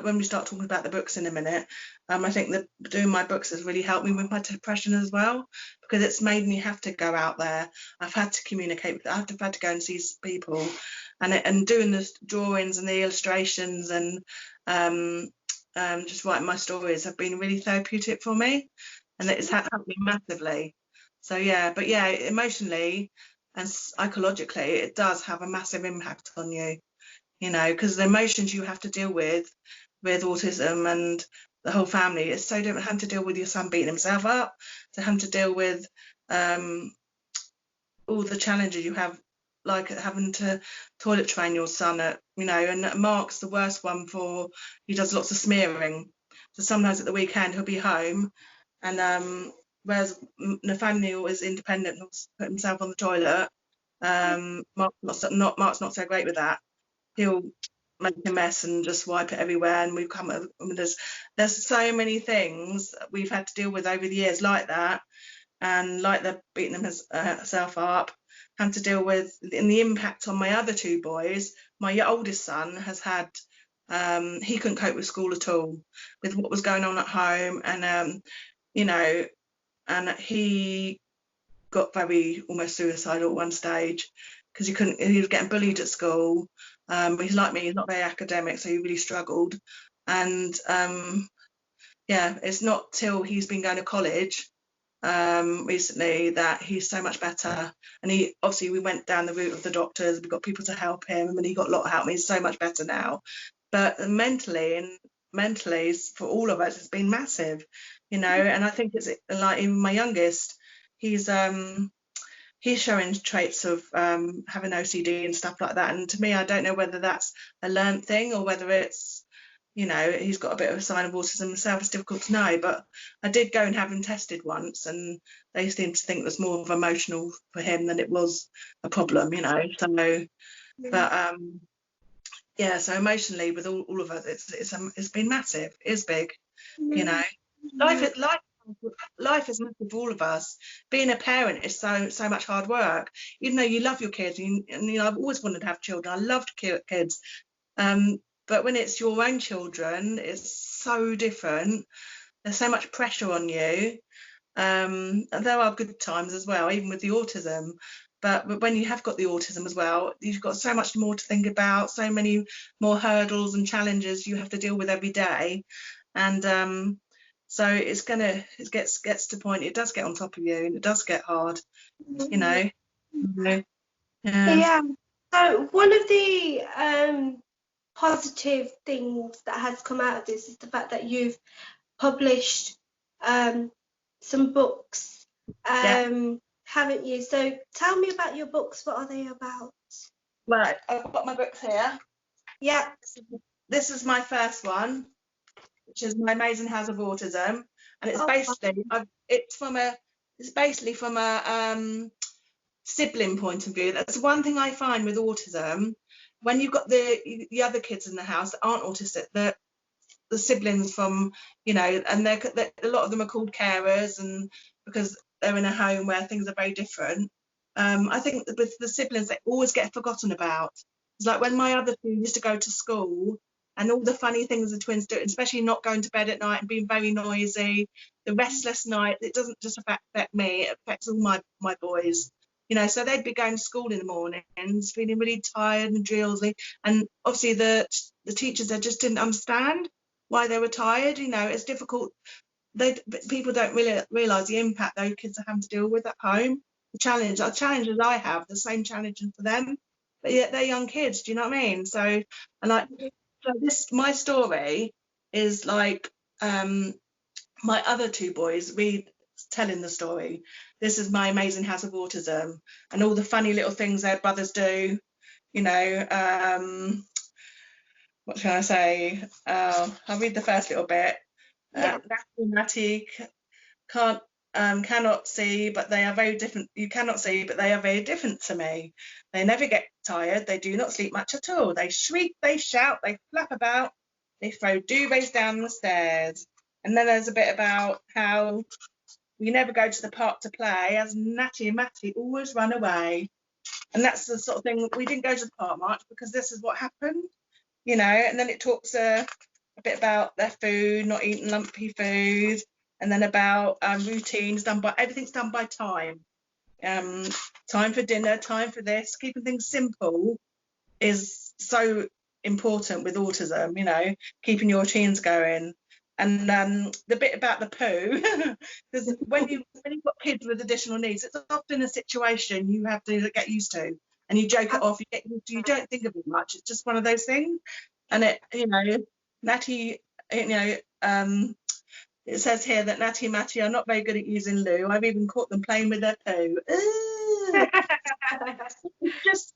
when we start talking about the books in a minute, I think that doing my books has really helped me with my depression as well, because it's made me have to go out there. I've had to communicate. I've had to go and see people, and doing the drawings and the illustrations and just writing my stories have been really therapeutic for me, and it's helped me massively. So yeah, but yeah, emotionally and psychologically, it does have a massive impact on you. You know, because the emotions you have to deal with autism and the whole family is so different. Having to deal with your son beating himself up, to having to deal with all the challenges you have, like having to toilet train your son at, you know, and Mark's the worst one for, he does lots of smearing. So sometimes at the weekend he'll be home, and whereas Nathaniel is independent, he'll put himself on the toilet. Mark's not so great with that. He'll make a mess and just wipe it everywhere, and there's so many things we've had to deal with over the years like that, and like they're beating himself up, having to deal with, and the impact on my other two boys. My oldest son has had he couldn't cope with school at all, with what was going on at home, and you know, and he got very almost suicidal at one stage because he was getting bullied at school. But he's like me, he's not very academic, so he really struggled. And yeah, it's not till he's been going to college recently that he's so much better. And he obviously, we went down the route of the doctors, we got people to help him, and he got a lot of help. He's so much better now. But mentally for all of us, it's been massive, you know. And I think it's like, even my youngest, he's showing traits of having OCD and stuff like that. And to me, I don't know whether that's a learned thing or whether it's, you know, he's got a bit of a sign of autism himself. It's difficult to know. But I did go and have him tested once, and they seemed to think it was more of emotional for him than it was a problem, you know. So, but yeah, so emotionally with all of us, it's been massive. It's big, you know. Life is massive for all of us. Being a parent is so much hard work. Even though you love your kids, and you know, I've always wanted to have children. I loved kids, but when it's your own children, it's so different. There's so much pressure on you. And there are good times as well, even with the autism. But when you have got the autism as well, you've got so much more to think about, so many more hurdles and challenges you have to deal with every day. And So it gets to the point, it does get on top of you, and it does get hard, you know. Yeah. So one of the positive things that has come out of this is the fact that you've published some books, haven't you? So tell me about your books. What are they about? Right, I've got my books here. Yeah. This is my first one, which is My Amazing House of Autism, and it's basically from a sibling point of view. That's one thing I find with autism, when you've got the other kids in the house that aren't autistic, the siblings from, you know, and a lot of them are called carers, and because they're in a home where things are very different. I think that with the siblings, they always get forgotten about. It's like when my other two used to go to school, and all the funny things the twins do, especially not going to bed at night and being very noisy, the restless night, it doesn't just affect me, it affects all my boys. You know, so they'd be going to school in the mornings, feeling really tired and drowsy, and obviously the teachers, they just didn't understand why they were tired. You know, it's difficult. People don't really realise the impact those kids are having to deal with at home. The challenges I have, the same challenges for them, but yet they're young kids. Do you know what I mean? So, my story is like my other two boys telling the story. This is My Amazing House of Autism, and all the funny little things their brothers do. You know, what shall I say? I'll read the first little bit. Natty cannot see, but they are very different. You cannot see, but they are very different to me. They never get tired. They do not sleep much at all. They shriek, they shout, they flap about, they throw duvets down the stairs. And then there's a bit about how we never go to the park to play, as Natty and Matty always run away. And that's the sort of thing, we didn't go to the park much because this is what happened, you know. And then it talks a bit about their food, not eating lumpy food, and then about routines everything's done by time. Time for dinner, time for this, keeping things simple is so important with autism, you know, keeping your routines going. And the bit about the poo, because when you've got kids with additional needs, it's often a situation you have to get used to, and you joke it off, you don't think of it much. It's just one of those things. And it, you know, Natty, you know, it says here that Natty and Matty are not very good at using loo. I've even caught them playing with their poo. It's just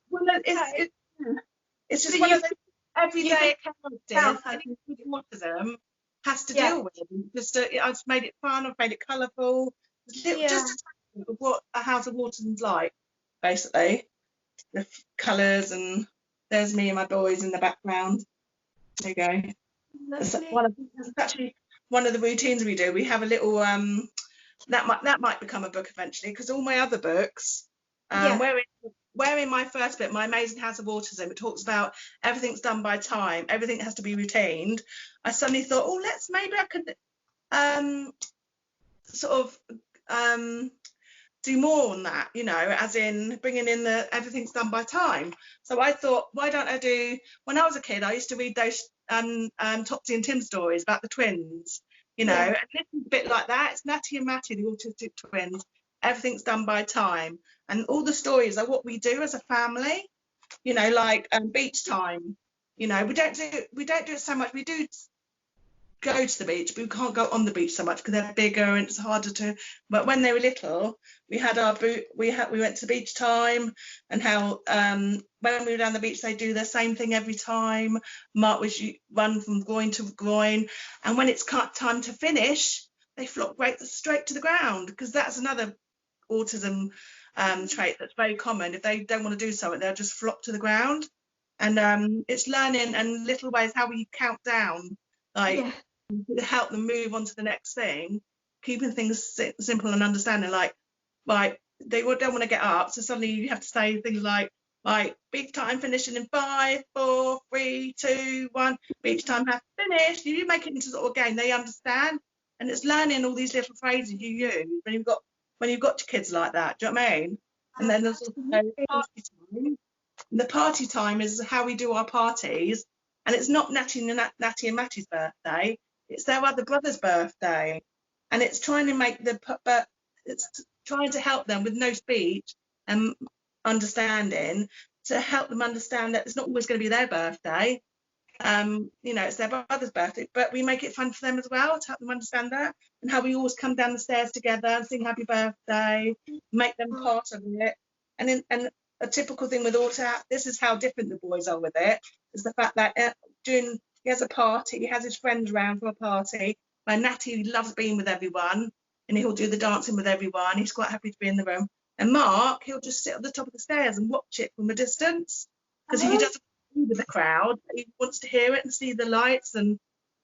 it's just one of those everyday characters with autism has to deal with. I've made it fun, I've made it colourful, just of what a house of autism's like, basically. The colours, and there's me and my boys in the background. There you go. That's actually one of the routines we do. We have a little that might become a book eventually, because all my other books, where in my first book, My Amazing House of Autism, it talks about everything's done by time, everything has to be routined. I suddenly thought, maybe I could do more on that, you know, as in bringing in the everything's done by time. So I thought, why don't I do, when I was a kid, I used to read those Topsy and Tim stories about the twins, you know, and it's a bit like that. It's Natty and Matty, the autistic twins. Everything's done by time, and all the stories are what we do as a family, you know, like beach time. You know, we don't do it so much. We do go to the beach, but we can't go on the beach so much because they're bigger and it's harder to. But when they were little, we had we went to beach time, and how when we were down the beach, they do the same thing every time. Mark was run from groin to groin, and when it's time to finish, they flop straight to the ground, because that's another autism trait that's very common. If they don't want to do something, they'll just flop to the ground. And it's learning and little ways how we count down, like to help them move on to the next thing, keeping things simple and understanding. Like they don't want to get up, so suddenly you have to say things like beach time finishing in 5, 4, 3, 2, 1. Beach time has finished. You make it into sort of a game they understand, and it's learning all these little phrases you use when you've got kids like that. Do you know what I mean? And then there's also party time. And the party time is how we do our parties, and it's not Natty and Matty's birthday. it's their other brother's birthday, and it's trying to make but it's trying to help them with no speech and understanding, to help them understand that it's not always going to be their birthday. It's their brother's birthday, but we make it fun for them as well, to help them understand that, and how we always come down the stairs together and sing happy birthday, make them part of it. And a typical thing with Auto, this is how different the boys are with it, is the fact that he has a party, he has his friends around for a party, where Natty loves being with everyone, and he'll do the dancing with everyone, he's quite happy to be in the room. And Mark, he'll just sit at the top of the stairs and watch it from a distance, because he doesn't with the crowd, he wants to hear it and see the lights, and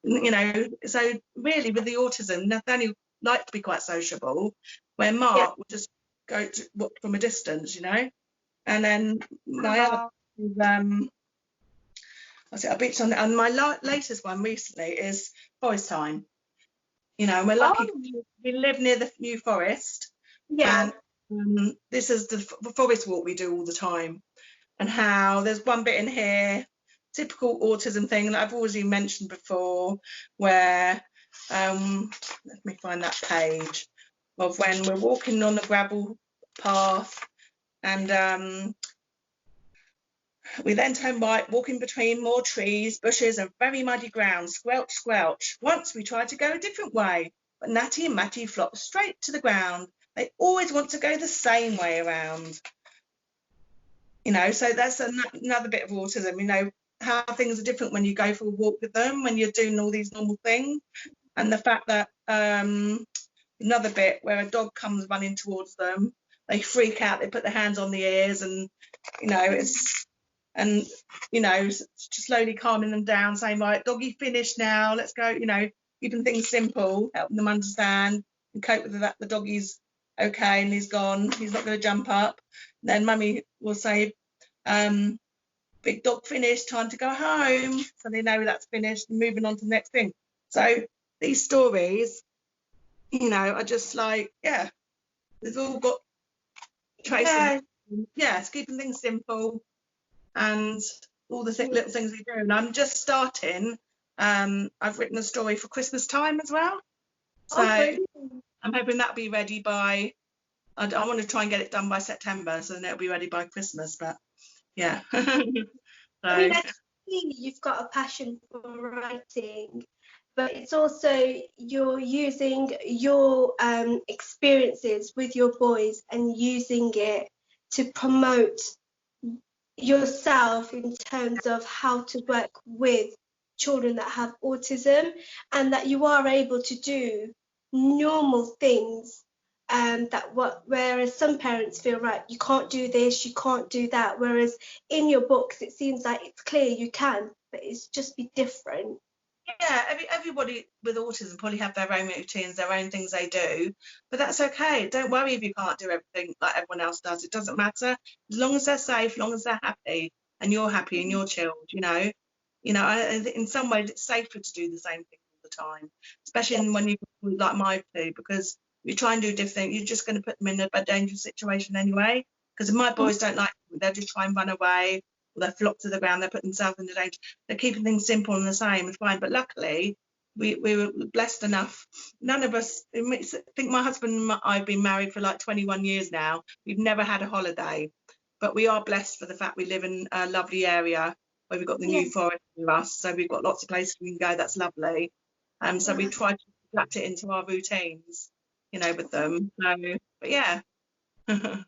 so really with the autism, Nathaniel liked to be quite sociable, where Mark would just go to watch from a distance, and then my other I beach on, and my latest one recently is forest time. And we're lucky we live near the New Forest, and this is the forest walk we do all the time. And how there's one bit in here, typical autism thing that I've already mentioned before, where let me find that page, of when we're walking on the gravel path, and we then turn right, walking between more trees, bushes, and very muddy ground. Squelch, squelch. Once we tried to go a different way, but Natty and Matty flopped straight to the ground. They always want to go the same way around. So that's another bit of autism, how things are different when you go for a walk with them, when you're doing all these normal things. And the fact that another bit where a dog comes running towards them, they freak out, they put their hands on the ears, and slowly calming them down, saying, right, doggy, finished now, let's go, keeping things simple, helping them understand and cope with that the doggy's okay and he's gone, he's not going to jump up. Then mummy will say, big dog finished, time to go home, so they know that's finished and moving on to the next thing. So these stories, are just like, they've all got traces. It's keeping things simple and all the little things we do. And I'm just starting, I've written a story for Christmas time as well, so I'm hoping that'll be ready by, I want to try and get it done by September, so then it'll be ready by Christmas. But so. I mean, I see you've got a passion for writing, but it's also you're using your experiences with your boys and using it to promote yourself in terms of how to work with children that have autism, and that you are able to do normal things, whereas some parents feel, right, you can't do this, you can't do that, whereas in your books it seems like it's clear you can, but it's just be different. Everybody with autism probably have their own routines, their own things they do, but that's okay. Don't worry if you can't do everything like everyone else does. It doesn't matter, as long as they're safe, as long as they're happy and you're happy and you're chilled. In some ways it's safer to do the same thing all the time, especially when you like my two, because you try and do different, you're just going to put them in a dangerous situation anyway. Because if my boys don't like it, they'll just try and run away, or they'll flop to the ground, they'll put themselves in danger. They're keeping things simple and the same, it's fine. But luckily, we were blessed enough. None of us, I think my husband and I've been married for like 21 years now. We've never had a holiday, but we are blessed for the fact we live in a lovely area where we've got the New Forest with us, so we've got lots of places we can go. That's lovely. So we try to adapt it into our routines, with them. But yeah. I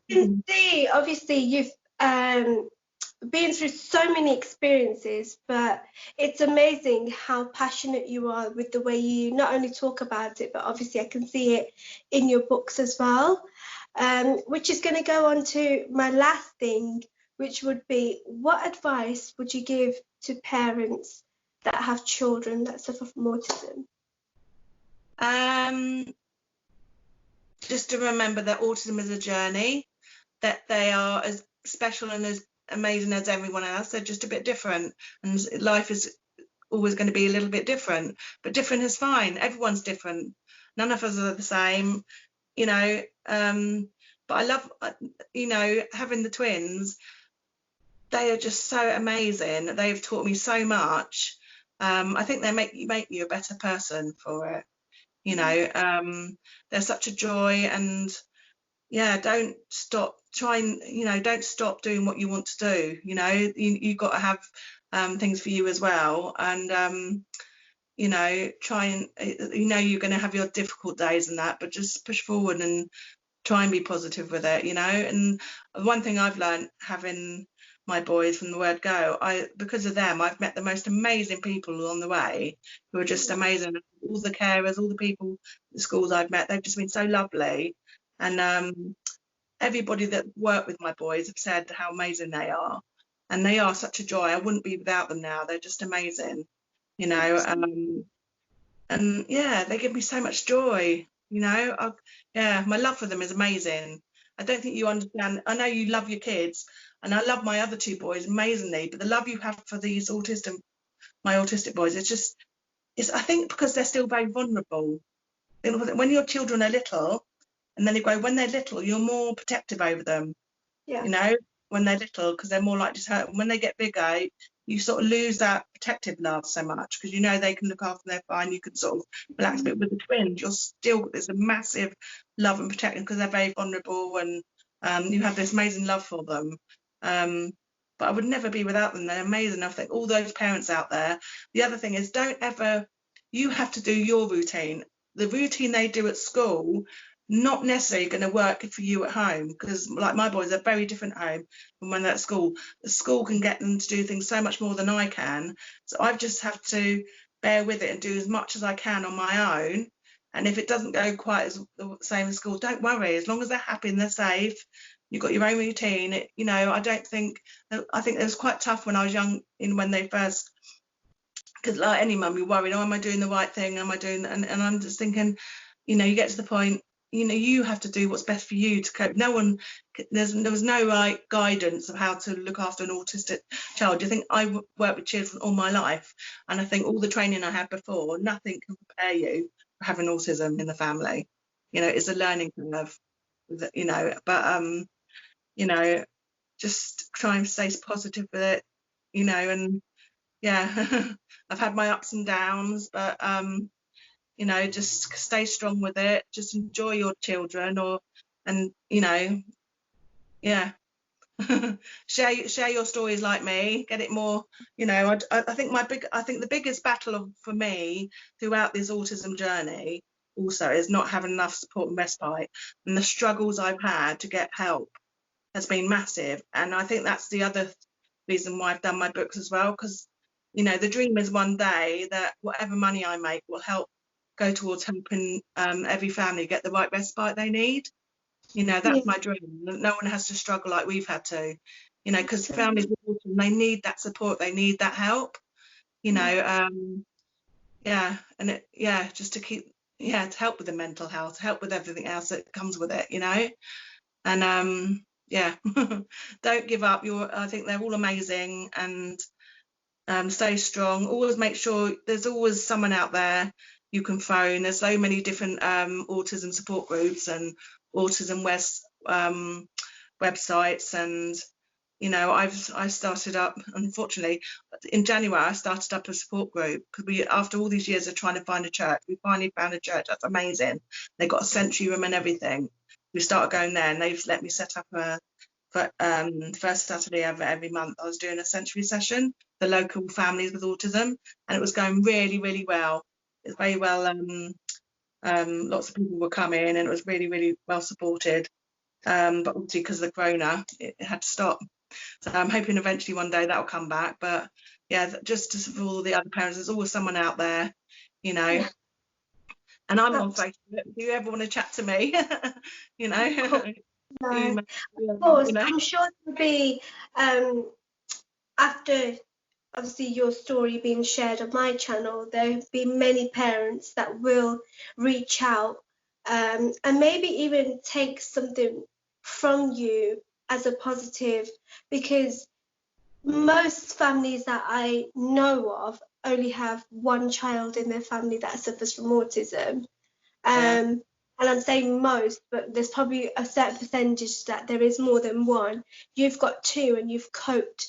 can see, obviously, you've been through so many experiences, but it's amazing how passionate you are with the way you not only talk about it, but obviously I can see it in your books as well, which is going to go on to my last thing, which would be, what advice would you give to parents that have children that suffer from autism? Just to remember that autism is a journey, that they are as special and as amazing as everyone else. They're just a bit different, and life is always going to be a little bit different, but different is fine. Everyone's different, none of us are the same, but I love having the twins. They are just so amazing. They've taught me so much, I think they make you a better person for it. You know, they're such a joy, and yeah, don't stop trying. You know, don't stop doing what you want to do. You know, you've got to have things for you as well, and you know, try and you know you're going to have your difficult days and that, but just push forward and try and be positive with it, you know. And one thing I've learned having my boys from the word go, because of them, I've met the most amazing people along the way who are just amazing. All the carers, all the people, the schools I've met, they've just been so lovely. And everybody that worked with my boys have said how amazing they are. And they are such a joy. I wouldn't be without them now. They're just amazing, you know. And yeah, they give me so much joy, you know. Yeah, my love for them is amazing. I don't think you understand. I know you love your kids, and I love my other two boys amazingly, but the love you have for my autistic boys, it's I think because they're still very vulnerable. When your children are little, and then they grow, when they're little, you're more protective over them, Yeah. you know, when they're little, because they're more likely to hurt. When they get bigger, you sort of lose that protective love so much, because you know they can look after them, they're fine, you can sort of relax a bit. With the twins, you're still, there's a massive love and protection because they're very vulnerable, and you have this amazing love for them. But I would never be without them. They're amazing. I think all those parents out there, the other thing is, you have to do your routine. The routine they do at school, not necessarily going to work for you at home, because like my boys are very different at home from when they're at school. The school can get them to do things so much more than I can, so I just have to bear with it and do as much as I can on my own. And if it doesn't go quite as the same as school, don't worry, as long as they're happy and they're safe, you've got your own routine. You know, I think it was quite tough when I was young, when they first, because like any mum, you're worried, oh, am I doing the right thing, am I doing, and I'm just thinking, you know, you get to the point, you know, you have to do what's best for you to cope. There was no right guidance of how to look after an autistic child. You think, I worked with children all my life, and I think all the training I had before, nothing can prepare you for having autism in the family. You know, it's a learning curve, you know, but you know, just try and stay positive with it, you know. And yeah, I've had my ups and downs, but you know, just stay strong with it, just enjoy your children, and you know, yeah. share your stories like me, get it more, you know. I think the biggest battle for me throughout this autism journey also is not having enough support and respite, and the struggles I've had to get help has been massive. And I think that's the other reason why I've done my books as well, because you know, the dream is one day that whatever money I make will help go towards helping every family get the right respite they need. You know, that's my dream. No one has to struggle like we've had to, you know, because families with autism, they need that support, they need that help, you know. Yeah, and just to help with the mental health, help with everything else that comes with it, you know. And yeah, don't give up. I think they're all amazing, and stay strong. Always make sure there's always someone out there you can phone. There's so many different autism support groups and Autism West websites, and you know, I started up, unfortunately in January, I started up a support group, because after all these years of trying to find a church, we finally found a church that's amazing. They've got a sensory room and everything. We started going there, and they've let me set up first Saturday of every month. I was doing a sensory session for local families with autism, and it was going really, really well. It's very well. Lots of people were coming, and it was really, really well supported. But obviously, because of the corona, it had to stop. So I'm hoping eventually one day that'll come back. But yeah, just for all the other parents, there's always someone out there, you know. Yeah. And I'm on Facebook. If you ever want to chat to me, you know. No, of course, you know. I'm sure there'll be after obviously your story being shared on my channel, there'll be many parents that will reach out and maybe even take something from you as a positive, because most families that I know of only have one child in their family that suffers from autism. And I'm saying most, but there's probably a certain percentage that there is more than one. You've got two, and you've coped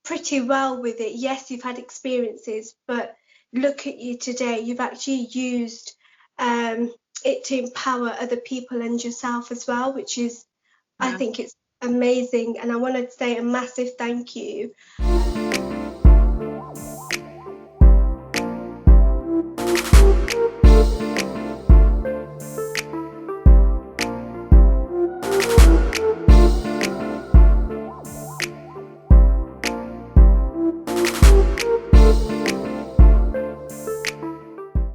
pretty well with it. Yes, you've had experiences, but look at you today. You've actually used it to empower other people and yourself as well, which is, I think it's amazing. And I want to say a massive thank you